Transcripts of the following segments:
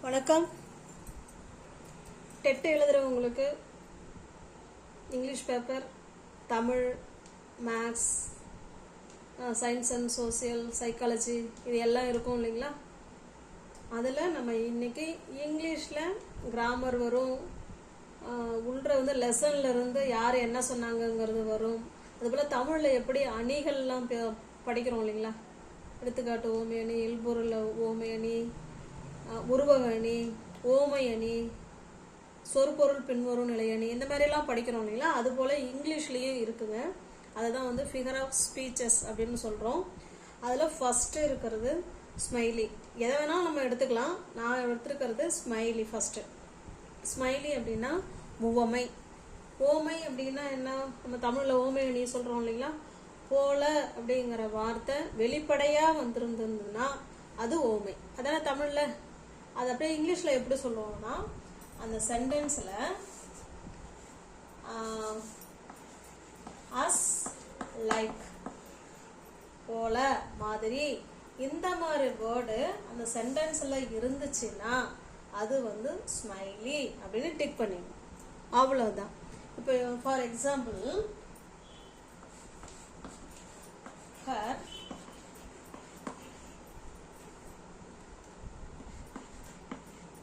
வணக்கம். டெட் எழுதுறவங்களுக்கு English paper, Tamil, maths, science and social, psychology இது எல்லாம் இருக்கும் இல்லைங்களா? அதில் நம்ம இன்னைக்கு இங்கிலீஷில் கிராமர் வரும், உள்ள லெசன்ல இருந்து யார் என்ன சொன்னாங்கங்கிறது வரும். அதுபோல் தமிழில் எப்படி அணிகள்லாம் படிக்கிறோம் இல்லைங்களா? எடுத்துக்காட்டு ஓமை அணி, இல்பொருள் ஓமை அணி, உருவக அணி, ஓமை அணி, சொற்பொருள் பின்வரும் நிலை அணி, இந்த மாதிரிலாம் படிக்கிறோம் இல்லைங்களா? அதுபோல் இங்கிலீஷ்லேயும் இருக்குங்க. அதை தான் ஃபிகர் ஆஃப் ஸ்பீச்சஸ் அப்படின்னு சொல்கிறோம். அதில் ஃபஸ்ட்டு இருக்கிறது ஸ்மைலி. எதை வேணாலும் நம்ம எடுத்துக்கலாம். நான் எடுத்துருக்கிறது ஸ்மைலி ஃபஸ்ட்டு. ஸ்மைலி அப்படின்னா உவமை. ஓமை அப்படின்னா என்ன? நம்ம தமிழில் ஓமை அணி சொல்கிறோம் இல்லைங்களா? போல அப்படிங்கிற வார்த்தை வெளிப்படையாக வந்திருந்ததுன்னா அது ஓமை. அதான தமிழில். அது அப்படியே இங்கிலீஷில் எப்படி சொல்லுவோம்னா, அந்த சென்டென்ஸில் அஸ், லைக், போல, மாதிரி, இந்த மாதிரி வேர்டு அந்த சென்டென்ஸில் இருந்துச்சுன்னா அது ஸ்மைலி அப்படின்னு டிக் பண்ணிடணும். அவ்வளோதான். இப்போ for example,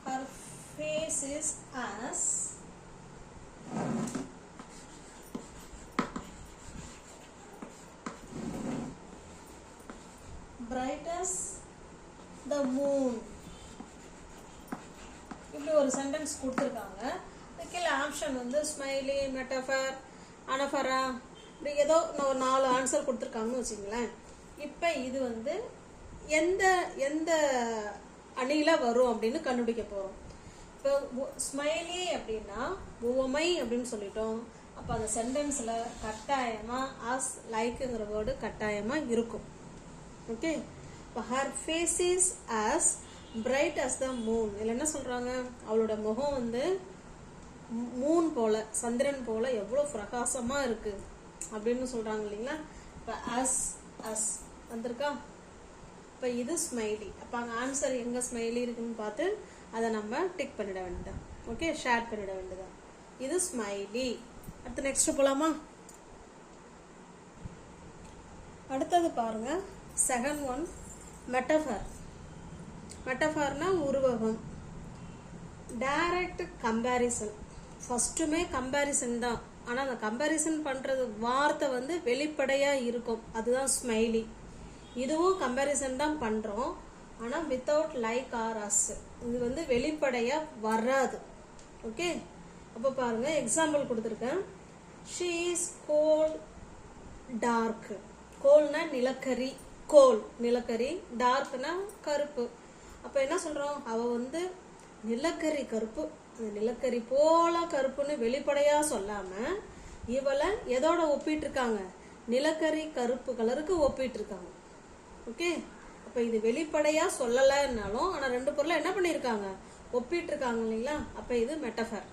her face is as bright as the moon. இப்படி ஒரு சென்டென்ஸ் கொடுத்துருக்காங்க. கீழே ஆப்ஷன் ஸ்மைலி, மெட்டஃபர், அனஃபரா, இப்படி ஏதோ ஒரு 4 ஆன்சர் கொடுத்துருக்காங்கன்னு வச்சுங்களேன். இப்போ இது எந்த எந்த அணியில் வரும் அப்படின்னு கண்டுபிடிக்க போகிறோம். இப்போ ஸ்மைலி அப்படின்னா உவமை அப்படின்னு சொல்லிட்டோம். அப்போ அந்த சென்டென்ஸில் கட்டாயமாக அஸ், லைக்குங்கிற வேர்டு கட்டாயமாக இருக்கும். ஓகே. இப்போ her face is as bright as the moon. இதில் என்ன சொல்கிறாங்க? அவளோட முகம் மூன் போல, சந்திரன் போல எவ்வளோ பிரகாசமாக இருக்குது அப்படின்னு சொல்கிறாங்க இல்லைங்களா? இப்போ அஸ் அஸ் வந்திருக்கா? இப்போ இது ஸ்மைலி. அப்போ அங்கே ஆன்சர் எங்கே ஸ்மைலி இருக்குன்னு பார்த்து அதை நம்ம டிக் பண்ணிட வேண்டியதான். ஓகே, ஷேர் பண்ணிட வேண்டியதான். இது ஸ்மைலி. அடுத்து நெக்ஸ்ட் போகலாமா? அடுத்தது பாருங்க, செகண்ட் ஒன் மெட்டஃபர். மெட்டஃபர்னா உருவகம். Direct comparison. ஃபஸ்ட்டுமே கம்பேரிசன் தான். ஆனால் அந்த கம்பேரிசன் பண்ணுறது வார்த்தை வெளிப்படையாக இருக்கும். அதுதான் ஸ்மைலி. இதுவும் கம்பேரிசன் தான் பண்ணுறோம். ஆனால் வித்தவுட் லைக் ஆர் அஸ். இது வெளிப்படையாக வராது. ஓகே. அப்போ பாருங்க, எக்ஸாம்பிள் கொடுத்துருக்கேன். She is coal dark. கோல்னா நிலக்கரி, கோல் நிலக்கரி, டார்க்னா கருப்பு. அப்போ என்ன சொல்கிறோம்? அவள் நிலக்கரி கருப்பு, அந்த நிலக்கரி போல கருப்புன்னு வெளிப்படையாக சொல்லாமல் இவளை எதோட ஒப்பிட்டுருக்காங்க? நிலக்கரி கருப்பு கலருக்கு ஒப்பிட்டுருக்காங்க. ஓகே. அப்போ இது வெளிப்படையாக சொல்லலைன்னாலும் ஆனால் ரெண்டு பொருளை என்ன பண்ணியிருக்காங்க? ஒப்பிட்டுருக்காங்க இல்லைங்களா? அப்போ இது மெட்டஃபர்.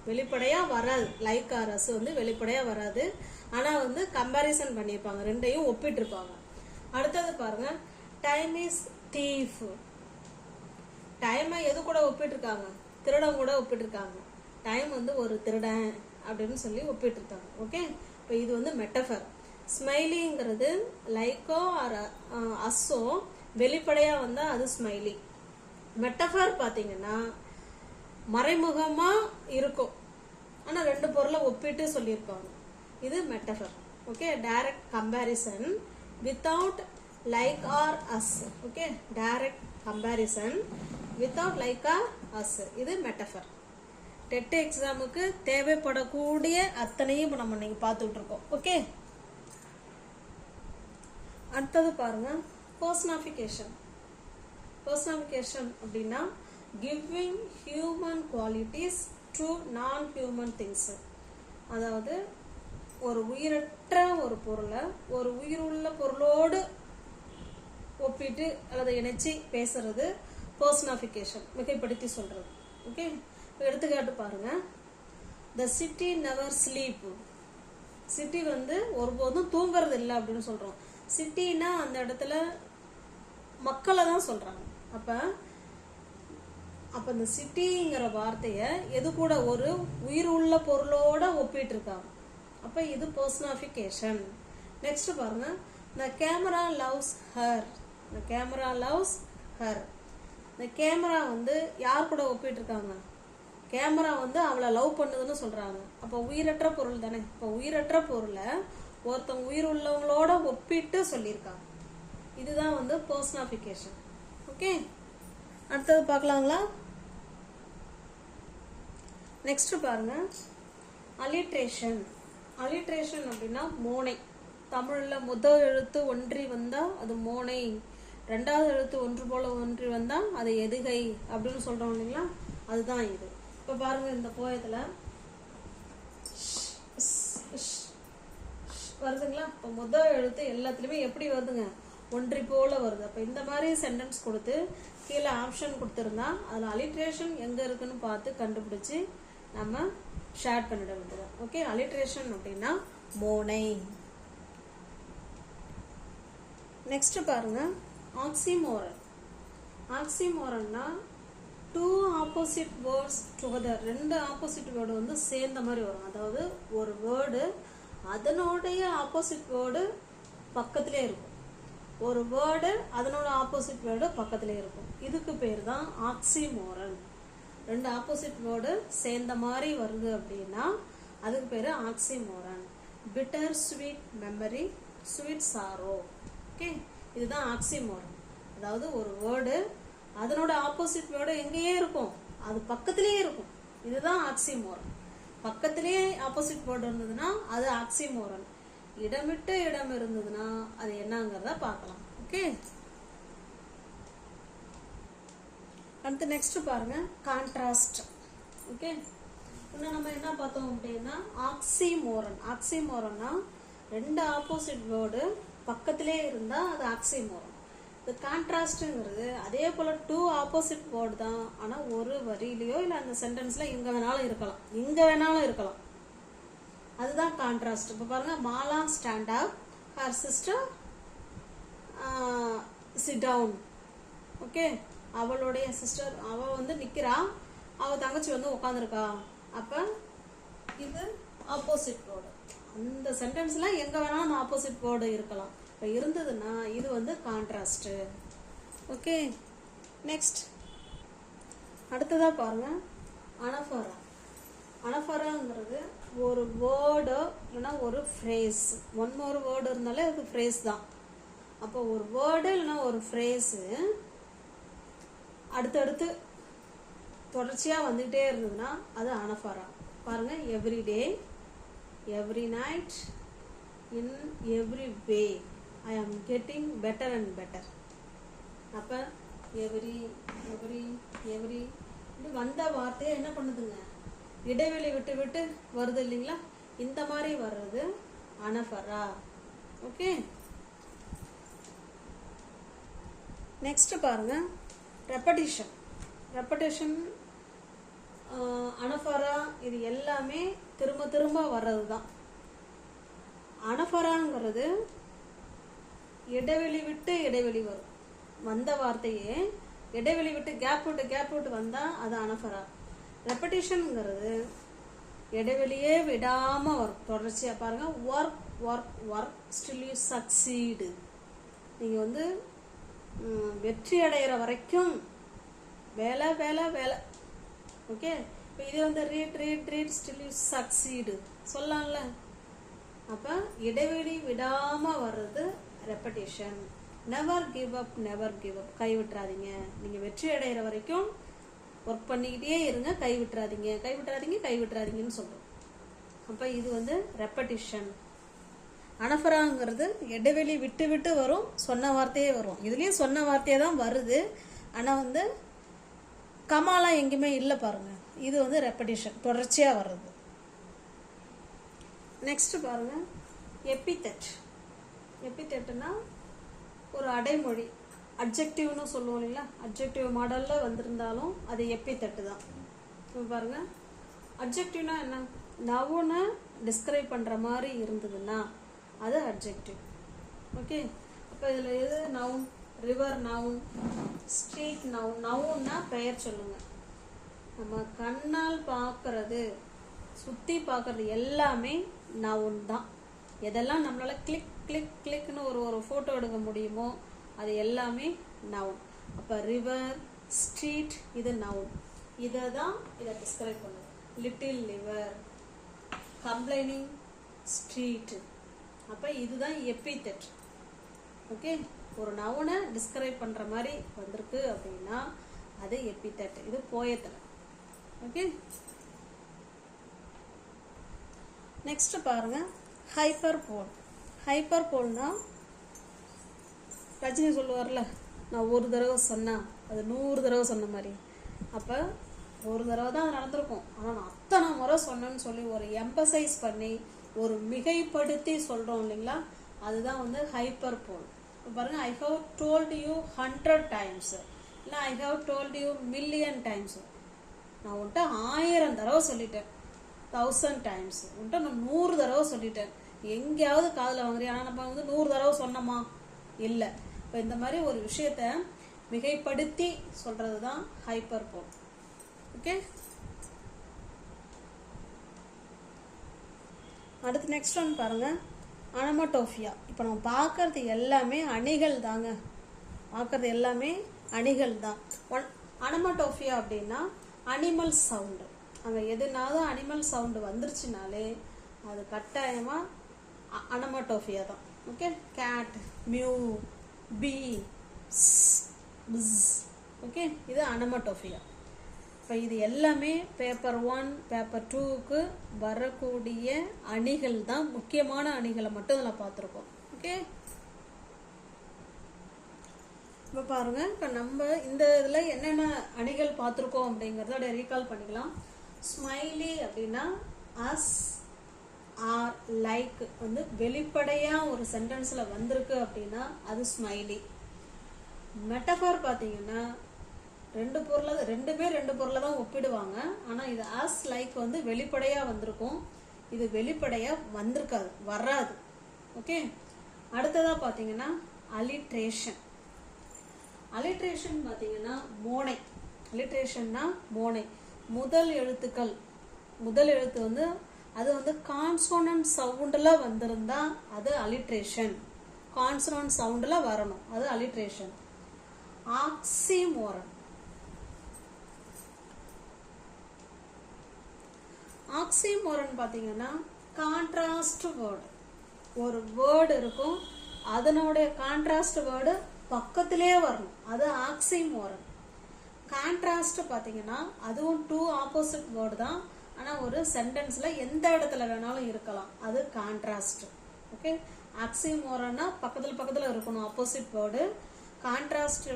வெளிப்படையாக வராது. லைக் ஆர் அஸ் வெளிப்படையாக வராது. ஆனால் கம்பேரிசன் பண்ணியிருப்பாங்க, ரெண்டையும் ஒப்பிட்டுருப்பாங்க. அடுத்தது பாருங்க, டைம் இஸ் தீஃப். டைமை எது கூட ஒப்பிட்டுருக்காங்க? திருடன் கூட ஒப்பிட்டுருக்காங்க. டைம் ஒரு திருடன் அப்படின்னு சொல்லி ஒப்பிட்டுருக்காங்க. ஓகே. இப்போ இது மெட்டஃபர். ஸ்மைலிங்கிறது லைக்கோ ஆர் அஸ்ஸோ வெளிப்படையாக வந்தால் அது ஸ்மைலி. மெட்டஃபர் பார்த்தீங்கன்னா மறைமுகமாக இருக்கும், ஆனால் ரெண்டு பொருளை ஒப்பிட்டு சொல்லியிருப்பாங்க. இது metaphor. Okay. Direct comparison without like or as. Okay. Direct comparison without like or as, இது மெட்டஃபர். டெட் எக்ஸாமுக்கு தேவைப்படக்கூடிய அத்தனையும் நம்ம இன்னைக்கு பார்த்துட்டு இருக்கோம். ஓகே. அடுத்தது பாருங்க, பர்சனாஃபிகேஷன். பர்சனாஃபிகேஷன் அப்படின்னா கிவிங் ஹியூமன் குவாலிட்டிஸ் டு நான் ஹியூமன் திங்ஸ். அதாவது ஒரு உயிரற்ற ஒரு பொருளை ஒரு உயிருள்ள பொருளோடு ஒப்பிட்டு அல்லது இணைச்சி பேசுறது பர்சனாஃபிகேஷன், மிகைப்படுத்தி சொல்றது. ஓகே. எடுத்துக்காட்டு பாருங்க, த சிட்டி நெவர் ஸ்லீப். சிட்டி ஒருபோதும் தூங்குறது இல்லை அப்படின்னு சொல்றோம். சிட்டினா அந்த இடத்துல மக்களை தான் சொல்றாங்க. அப்ப அப்போ இந்த சிட்டிங்கிற வார்த்தையை எது கூட ஒரு உயிர் உள்ள பொருளோட ஒப்பிட்டு இருக்காங்க. அப்போ இது பர்சனாஃபிகேஷன். நெக்ஸ்ட் பாருங்க, the camera loves her. the camera loves her. இந்த கேமரா வந்து யார் கூட ஒப்பிட்டு இருக்காங்க? கேமரா வந்து அவளை லவ் பண்ணுதுன்னு சொல்றாங்க. அப்போ உயிரற்ற பொருள் தானே. இப்போ உயிரற்ற பொருளை ஒருத்தவங்க உயிர் உள்ளவங்களோட ஒப்பிட்டு சொல்லியிருக்காங்க. இதுதான் வந்து பர்சனாஃபிகேஷன். ஓகே, அடுத்தது பார்க்கலாங்களா? நெக்ஸ்ட் பாருங்க, அலிட்ரேஷன். அலிட்ரேஷன் அப்படின்னா மோனை. தமிழில் முதல் எழுத்து ஒன்றி வந்தால் அது மோனை, ரெண்டாவது எழுத்து ஒன்று போல ஒன்றி வந்தால் அது எதுகை அப்படின்னு சொல்கிறோம் இல்லைங்களா, அதுதான் இது. இப்போ பாருங்க, இந்த போயத்தில் வருதுங்களா. இப்போ முதல் எழுத்து எல்லாத்துலேயுமே எப்படி வருதுங்க, ஒன்றி போல வருது. அப்போ இந்த மாதிரி சென்டென்ஸ் கொடுத்து கீழே ஆப்ஷன் கொடுத்துருந்தா அதில் அலிட்ரேஷன் எங்கே இருக்குன்னு பார்த்து கண்டுபிடிச்சி நம்ம ஷேர் பண்ணிட வேண்டியது. ஓகே, அலிட்ரேஷன் அப்படின்னா மோனை. நெக்ஸ்ட் பாருங்க, ஆக்சிமோரன். ஆக்சிமோரன்னா டூ ஆப்போசிட் வேர்ட்ஸ் டுகெதர். ரெண்டு ஆப்போசிட் வேர்டு வந்து சேர்ந்த மாதிரி வரும். அதாவது ஒரு வேர்டு அதனுடைய ஆப்போசிட் வேர்டு பக்கத்திலே இருக்கும், ஒரு வேர்டு அதனோட ஆப்போசிட் வேர்டு பக்கத்திலே இருக்கும். இதுக்கு பேர் தான் ஆக்சிமோரன். ரெண்டு ஆப்போசிட் வேர்டு சேர்ந்த மாதிரி வருது அப்படின்னா அதுக்கு பேர் oxymoron. Bitter sweet memory, sweet sorrow. Okay, இதுதான் ஆக்சிமோரன். அதாவது ஒரு வேர்டு அதனோட ஆப்போசிட் வேர்டு எங்கேயே இருக்கும், அது பக்கத்திலேயே இருக்கும். இதுதான் ஆக்சிமோரன். பக்கத்திலேயே ஆப்போசிட் வேர்டு இருந்ததுன்னா அது ஆக்சிமோரன். இடமிட்டு இடம் இருந்ததுன்னா அது என்னங்கிறத பார்க்கலாம். ஓகே, அடுத்து நெக்ஸ்ட் பாருங்க, கான்ட்ராஸ்ட். ஓகே, இன்னும் நம்ம என்ன பார்த்தோம் அப்படின்னா ஆக்சிமோரன். ஆக்சிமோரன்னா ரெண்டு ஆப்போசிட் வேர்டு பக்கத்திலே இருந்தா அது ஆக்சிமோரன். இது கான்ட்ராஸ்ட்ங்கிறது அதே போல டூ ஆப்போசிட் வேர்டு தான், ஆனா ஒரு வரியிலையோ இல்லை அந்த சென்டென்ஸ்ல எங்க வேணாலும் இருக்கலாம், இங்க வேணாலும் இருக்கலாம். அதுதான் கான்ட்ராஸ்ட். இப்போ பாருங்க, Mala stand up, her sister sit down. Okay, அவளுடைய சிஸ்டர் அவ வந்து நிக்கிறா, அவ தங்கச்சி வந்து உட்காந்துருக்கா. அப்ப இது ஆப்போசிட் வேர்டு. அந்த சென்டென்ஸ்ல எங்க வேணாலும் அந்த ஆப்போசிட் வேர்டு இருக்கலாம். இப்போ இருந்ததுன்னா இது வந்து கான்ட்ராஸ்ட். ஓகே, நெக்ஸ்ட் அடுத்ததா பாருங்க, அனஃபரா. அனஃபராங்கிறது ஒரு வேர்டு இல்லைன்னா ஒரு ஃப்ரேஸ். ஒன் மோர் வேர்டு இருந்தாலே அது ஃப்ரேஸ் தான். அப்போ ஒரு வேர்டு இல்லைன்னா ஒரு ஃப்ரேஸு அடுத்தடுத்து தொடர்ச்சியாக வந்துகிட்டே இருந்ததுன்னா அது அனஃபரா. பாருங்க, everyday, every night, in every வே, ஐ ஆம் கெட்டிங் பெட்டர் அண்ட் பெட்டர். அப்போ எவ்ரி எவ்ரி எவ்ரி இது வந்த வார்த்தையை என்ன பண்ணுதுங்க, இடைவெளி விட்டு விட்டு வருது இல்லைங்களா, இந்த மாதிரி வர்றது அனஃபரா. ஓகே, நெக்ஸ்ட் பாருங்க, ரெப்படிஷன். ரெப்படிஷன், அனஃபரா, இது எல்லாமே திரும்ப திரும்ப வர்றது தான். அனஃபராங்கிறது இடைவெளி விட்டு இடைவெளி வரும். வந்த வார்த்தையே இடைவெளி விட்டு கேப் விட்டு வந்தால் அது அனஃபரா. ரெப்படிஷனுங்கிறது இடைவெளியே விடாமல் வரும், தொடர்ச்சியாக. பாருங்கள், work work work still you succeed. நீங்கள் வந்து வெற்றி அடைகிற வரைக்கும் வேலை வேலை வேலை. ஓகே, இப்போ இது வந்து read read read still you succeed சொல்லலாம்ல. அப்போ இடைவெளி விடாமல் வர்றது repetition. Never give up, never give up, கைவிட்டுறாதீங்க. நீங்கள் வெற்றி அடைகிற வரைக்கும் ஒர்க் பண்ணிக்கிட்டே இருங்க, கைவிட்டுறாதீங்க கைவிட்டுறாதீங்க கைவிட்டுறாதீங்கன்னு சொல்கிறோம். அப்போ இது வந்து ரெப்படிஷன். அனஃபராங்கிறது இடைவெளி விட்டு விட்டு வரும், சொன்ன வார்த்தையே வரும். இதுலேயும் சொன்ன வார்த்தையே தான் வருது, ஆனால் வந்து கமாலாம் எங்கேயுமே இல்லை பாருங்க. இது வந்து ரெப்படிஷன், தொடர்ச்சியாக வர்றது. நெக்ஸ்ட் பாருங்க, எபிதெட். எபிதெட்னா ஒரு அடைமொழி, அட்ஜெக்டிவ்னு சொல்லுவோம் இல்லைங்களா, அட்ஜெக்டிவ் மாடலில் வந்திருந்தாலும் அது எபிதெட் தான். இப்போ பாருங்க, அட்ஜெக்டிவ்னா என்ன, நவுனை டிஸ்கிரைப் பண்ணுற மாதிரி இருந்ததுன்னா அது அட்ஜெக்டிவ். ஓகே, அப்போ இதில் எது noun, river noun, street noun. நவுன்னா பெயர் சொல்லுங்க, நம்ம கண்ணால் பார்க்கறது, சுற்றி பார்க்கறது எல்லாமே நவுன் தான். எதெல்லாம் நம்மளால கிளிக் கிளிக் கிளிக்னு ஒரு ஃபோட்டோ எடுக்க முடியுமோ அது எல்லாமே நவுன். அப்போ ரிவர், ஸ்ட்ரீட் இது நவுன். இதை தான் இதை டிஸ்கிரைப் பண்ணுது. Little liver, complaining street. அப்போ இதுதான் எபிதெட். ஓகே, ஒரு நவுனை டிஸ்கிரைப் பண்ணுற மாதிரி வந்திருக்கு அப்படின்னா அது எபிதெட். இது போயத்தில். ஓகே, நெக்ஸ்ட் பாருங்க ஹைப்பர் போல். ஹைப்பர் போல்னா ரஜினி சொல்லுவார்ல, நான் ஒரு தடவை சொன்னா அது 100 தடவை சொன்ன மாதிரி. அப்போ ஒரு தடவை தான் அது நடந்திருக்கும், ஆனால் நான் அத்தனை முறை சொன்னேன்னு சொல்லி ஒரு எம்பசைஸ் பண்ணி ஒரு மிகைப்படுத்தி சொல்கிறோம் இல்லைங்களா, அதுதான் வந்து ஹைப்பர் போல். பாருங்க, I have told you 100 times, இல்லை I have told you million times. நான் உன்ட்ட 1000 தடவை சொல்லிட்டேன், 1000 times. உன்ட்ட நான் 100 தடவை சொல்லிட்டேன். எங்கேயாவது காதில் வாங்குறேன், ஆனால் நம்ம வந்து 100 தடவை சொன்னோமா? இல்லை. இப்போ இந்த மாதிரி ஒரு விஷயத்த மிகைப்படுத்தி சொல்றது தான் ஹைப்பர் போல். ஓகே, அடுத்து நெக்ஸ்ட் ஒன் பாருங்க, அனமட்டோஃபியா. இப்போ நம்ம பார்க்கறது எல்லாமே அணிகள் தாங்க, பார்க்கறது எல்லாமே அணிகள் தான். அனமட்டோஃபியா அப்படின்னா அனிமல் சவுண்டு. அங்கே எதுனாவது அனிமல் சவுண்டு வந்துருச்சுனாலே அது கட்டாயமாக அனமட்டோஃபியா தான். ஓகே, கேட், மியூ, பீ, பிஸ். ஓகே, இது அனமட்டோஃபியா. இப்போ இது எல்லாமே பேப்பர் 1, பேப்பர் 2க்கு வரக்கூடிய அணிகள் தான். முக்கியமான அணிகளை மட்டும் இதில் பார்த்துருக்கோம். ஓகே, இப்போ பாருங்க, இப்போ நம்ம இந்த இதில் என்னென்ன அணிகள் பார்த்துருக்கோம் அப்படிங்கிறத ரீகால் பண்ணிக்கலாம். ஸ்மைலி அப்படின்னா அஸ், ஆர், லைக் வந்து வெளிப்படையாக ஒரு சென்டென்ஸில் வந்திருக்கு அப்படின்னா அது ஸ்மைலி. மெட்டஃபார் பார்த்தீங்கன்னா ரெண்டு பொருளை தான் ஒப்பிடுவாங்க. ஆனால் இது ஆஸ், லைக் வந்து வெளிப்படையாக வந்திருக்கும், இது வெளிப்படையாக வந்திருக்காது, வராது. ஓகே, அடுத்ததாக பார்த்தீங்கன்னா அலிட்ரேஷன். அலிட்ரேஷன் பார்த்தீங்கன்னா மோனை. அலிட்ரேஷன்னா மோனை. முதல் எழுத்து வந்து அது வந்து கான்சோனன்ட் சவுண்டில் வந்திருந்தா அது அலிட்ரேஷன். கான்சோனன்ட் சவுண்டில் வரணும், அது அலிட்ரேஷன். ஆக்சிமோரன். ஆக்சிமோரன் பார்த்தீங்கன்னா கான்ட்ராஸ்ட் வேர்டு. ஒரு வேர்டு இருக்கும், அதனுடைய கான்ட்ராஸ்ட் வேர்டு பக்கத்திலே வரணும், அது ஆக்சிமோரன். கான்ட்ராஸ்ட் பார்த்தீங்கன்னா அதுவும் 2 ஆப்போசிட் வேர்டு தான், ஆனால் ஒரு சென்டென்ஸில் எந்த இடத்துல வேணாலும் இருக்கலாம், அது கான்ட்ராஸ்ட். ஓகே, ஆக்சிமோரன்னா பக்கத்தில் இருக்கணும் opposite word. Contrast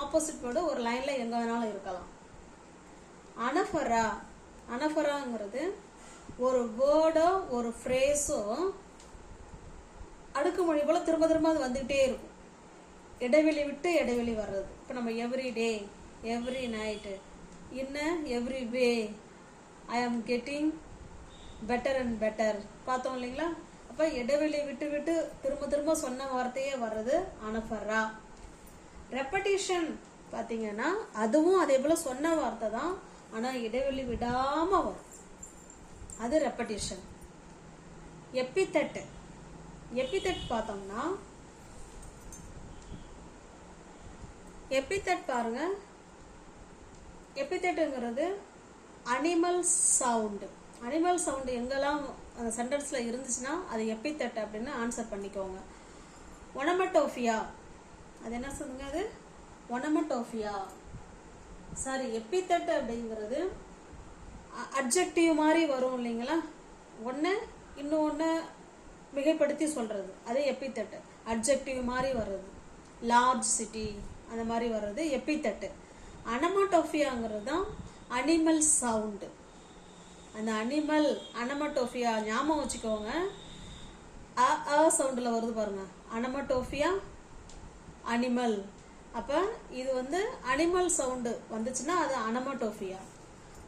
opposite word ஒரு லைனில் எங்கே வேணாலும் இருக்கலாம். அனஃபரா. அனஃபராங்கிறது ஒரு வேர்டோ ஒரு ஃப்ரேஸோ அடுக்குமொழி போல் திரும்ப அது வந்துக்கிட்டே இருக்கும், இடைவெளி விட்டு இடைவெளி வர்றது. இப்போ நம்ம எவ்ரி டே, எவ்ரி நைட்டு, இன்னும் எவ்ரி வே, ஐ ஆம் கெட்டிங் பெட்டர் அண்ட் பெட்டர் பார்த்தோம் இல்லைங்களா. அப்போ இடைவெளி விட்டு திரும்ப சொன்ன வார்த்தையே வர்றது அனஃபரா. ரெப்படிஷன் பார்த்தீங்கன்னா அதுவும் அதே போல் சொன்ன வார்த்தை தான், ஆனால் இடைவெளி விடாமல் வரும், அது ரெப்படிஷன். எபிதெட். எபிதெட் பார்த்தோம்னா எபிதெட் பாருங்க, எபிதெட்டுங்கிறது அனிமல் சவுண்டு. அனிமல் சவுண்டு எங்கெல்லாம் அந்த சென்டென்ஸில் இருந்துச்சுன்னா அது எபிதெட் அப்படின்னு ஆன்சர் பண்ணிக்கோங்க. ஒனமட்டோஃபியா, அது என்ன சொல்லுங்க, அது ஒனமட்டோஃபியா. சாரி, எபிதெட் அப்படிங்கிறது அட்ஜெக்டிவ் மாதிரி வரும் இல்லைங்களா, ஒன்று இன்னொன்று மிகைப்படுத்தி சொல்கிறது, அது எபிதெட். அட்ஜெக்டிவ் மாதிரி வர்றது, லார்ஜ் சிட்டி அந்த மாதிரி வர்றது எபிதெட். அனமட்டோஃபியாங்கிறது தான் அனிமல் சவுண்டு. அந்த அனிமல் அனமட்டோஃபியா ஞாபகம் வச்சுக்கோங்க, அ சவுண்டில் வருது பாருங்க, அனமட்டோஃபியா அனிமல். அப்போ இது வந்து அனிமல் சவுண்டு வந்துச்சுன்னா அது அனமட்டோஃபியா.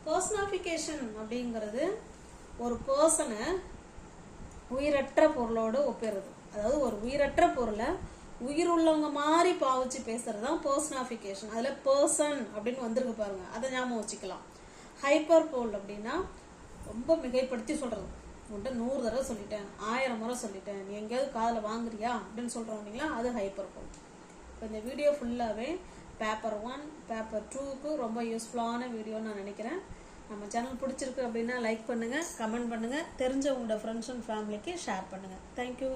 பர்சனாஃபிகேஷன் அப்படிங்கிறது ஒரு பர்சனை உயிரற்ற பொருளோடு ஒப்பிடுறது. அதாவது ஒரு உயிரற்ற பொருளை உயிர் உள்ளவங்க மாதிரி பாவிச்சு பேசுறது தான் பர்சனாஃபிகேஷன். அதில் பர்சன் அப்படின்னு வந்திருக்கு பாருங்க, அதை ஞாபகம் வச்சுக்கலாம். ஹைப்பர் போல் அப்படின்னா ரொம்ப மிகைப்படுத்தி சொல்கிறது. உன்கிட்ட 100 தடவை சொல்லிட்டேன், 1000 முறை சொல்லிட்டேன், நீ எங்கேயாவது காதில் வாங்குறியா அப்படின்னு சொல்கிறோம் இல்லைங்களா, அது ஹைப்பர் போல். இப்போ இந்த வீடியோ ஃபுல்லாகவே பேப்பர் 1 பேப்பர் 2க்கு ரொம்ப யூஸ்ஃபுல்லான வீடியோன்னு நான் நினைக்கிறேன். நம்ம சேனல் பிடிச்சிருக்கு அப்படின்னா லைக் பண்ணுங்கள், கமெண்ட் பண்ணுங்கள், தெரிஞ்ச உங்களோட ஃப்ரெண்ட்ஸ் அண்ட் ஃபேமிலிக்கு ஷேர் பண்ணுங்கள். தேங்க்யூ.